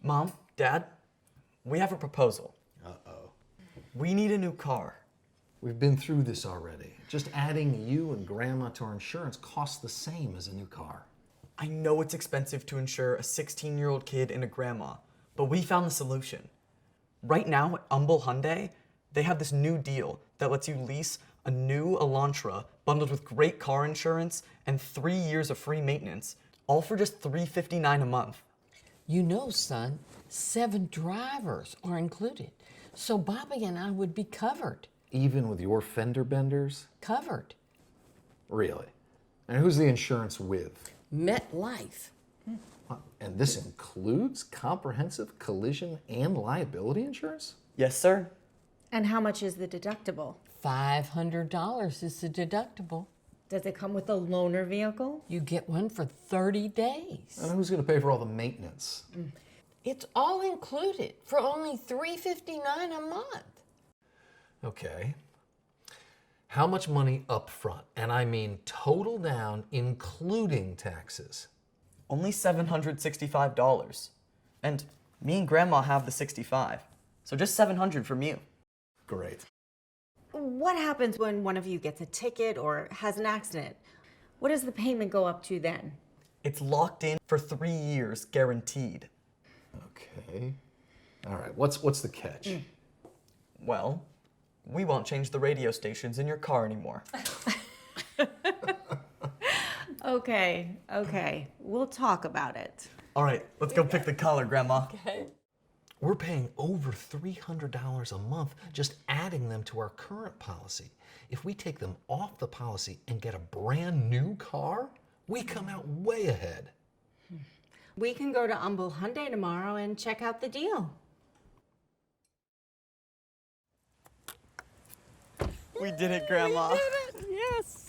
Mom, Dad, we have a proposal. Uh-oh. We need a new car. We've been through this already. Just adding you and Grandma to our insurance costs the same as a new car. I know it's expensive to insure a 16-year-old kid and a grandma, but we found the solution. Right now at Hyundai, they have this new deal that lets you lease a new Elantra bundled with great car insurance and 3 years of free maintenance, all for just $359 a month. You know, son, 7 drivers are included, so Bobby and I would be covered. Even with your fender benders? Covered. Really? And who's the insurance with? MetLife. And this includes comprehensive collision and liability insurance? Yes, sir. And how much is the deductible? $500 is the deductible. Does it come with a loaner vehicle? You get one for 30 days. And who's going to pay for all the maintenance? It's all included for only $359 a month. Okay. How much money up front? And I mean total down, including taxes. Only $765. And me and Grandma have the 65. So just $700 from you. Great. What happens when one of you gets a ticket or has an accident? What does the payment go up to then? It's locked in for 3 years, guaranteed. Okay. All right, what's the catch? Well, we won't change the radio stations in your car anymore. Okay. We'll talk about it. All right, let's go pick the color, Grandma. Okay. We're paying over $300 a month just adding them to our current policy. If we take them off the policy and get a brand new car, we come out way ahead. We can go to Hyundai tomorrow and check out the deal. We did it, Grandma. Yes.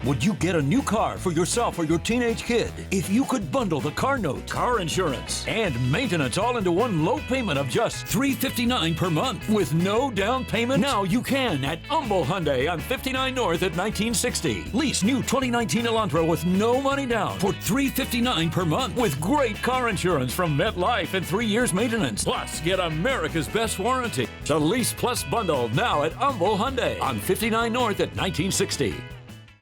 Would you get a new car for yourself or your teenage kid if you could bundle the car note, car insurance, and maintenance all into one low payment of just $359 per month with no down payment? Now you can at Hyundai on 59 North at 1960. Lease new 2019 Elantra with no money down for $359 per month with great car insurance from MetLife and 3 years maintenance. Plus, get America's best warranty. The Lease Plus bundle now at Hyundai on 59 North at 1960.